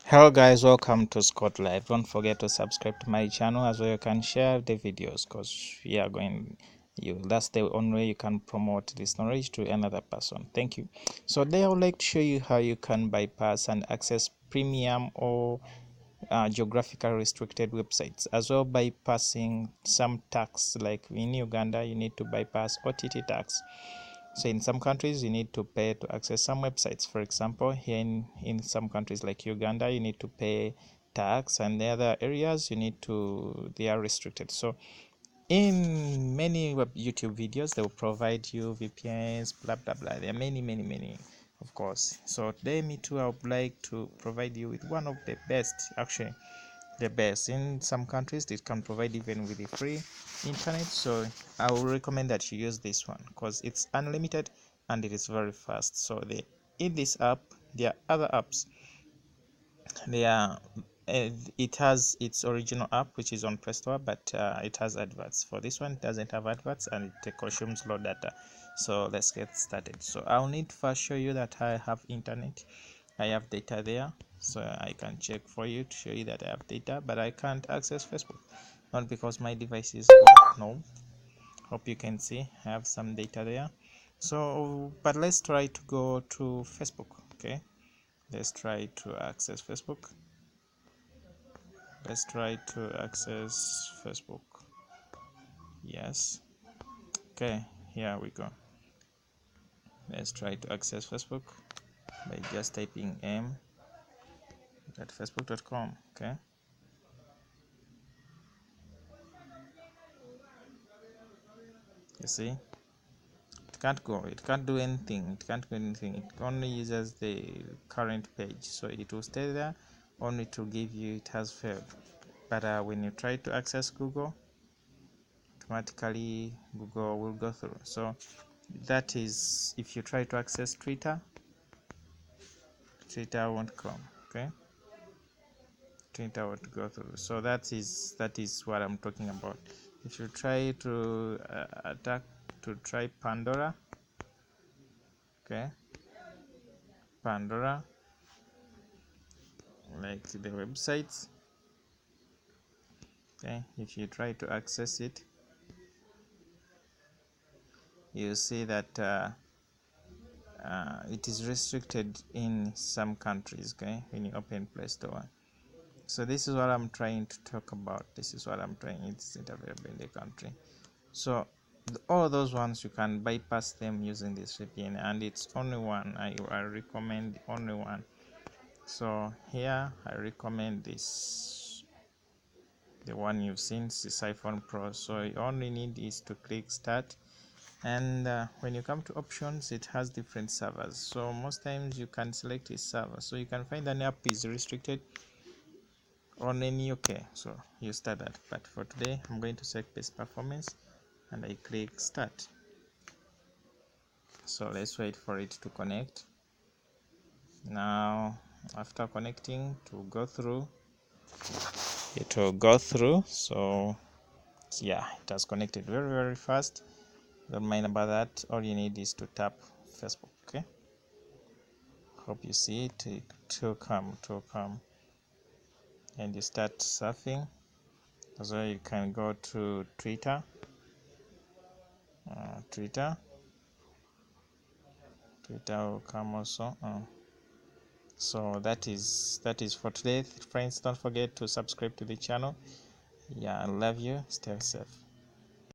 Hello guys, welcome to Scott Live. Don't forget to subscribe to my channel as well. You can share the videos because we are going that's the only way you can promote this knowledge to another person. Thank you. So today I would like to show you how you can bypass and access premium or geographical restricted websites, as well bypassing some tax. Like in Uganda you need to bypass OTT tax. So in some countries you need to pay to access some websites. For example, here in some countries like Uganda you need to pay tax, and the other areas they are restricted. So in many YouTube videos they will provide you VPNs, blah blah blah. There are many, of course. So today me too, I would like to provide you with one of the best, actually the best. In some countries they can provide even with the free internet, so I will recommend that you use this one because it's unlimited and it is very fast. So in this app there are other apps. It has its original app which is on Play Store, but it has adverts. For this one it doesn't have adverts and it consumes low data. So let's get started. So I'll need to first show you that I have internet. I have data there, so I can check for you to show you that I have data, but I can't access Facebook, not because my device is off. No, hope you can see I have some data there. So but let's try to go to Facebook. Okay, let's try to access Facebook. Let's try to access Facebook. Yes. Okay, here we go. Let's try to access Facebook by just typing m.facebook.com. Okay, you see it can't go, it can't do anything, it only uses the current page, so it will stay there only to give you it has failed. But when you try to access Google, automatically Google will go through. So that is, if you try to access Twitter won't come. Okay, Twitter won't go through. So that is what I'm talking about. If you try to try Pandora, okay, Pandora, like the websites, okay, if you try to access it, you see that it is restricted in some countries. Okay, when you open Play Store. So this is what I'm trying to talk about. This is what I'm trying. It's not available in the country. So all those ones you can bypass them using this VPN, and it's only one. I recommend only one. So here I recommend this, the one you've seen, is iPhone Pro. So you only need is to click start, and when you come to options it has different servers. So most times you can select a server, so you can find an app is restricted on any. Okay, so you start that, but for today I'm going to select best performance and I click start. So let's wait for it to connect. Now after connecting to go through, it will go through. So yeah, it has connected very fast. Don't mind about that. All you need is to tap Facebook. Okay, hope you see it. It will come, and you start surfing. So you can go to Twitter. Twitter will come also. So that is for today, friends. Don't forget to subscribe to the channel. Yeah, I love you. Stay safe.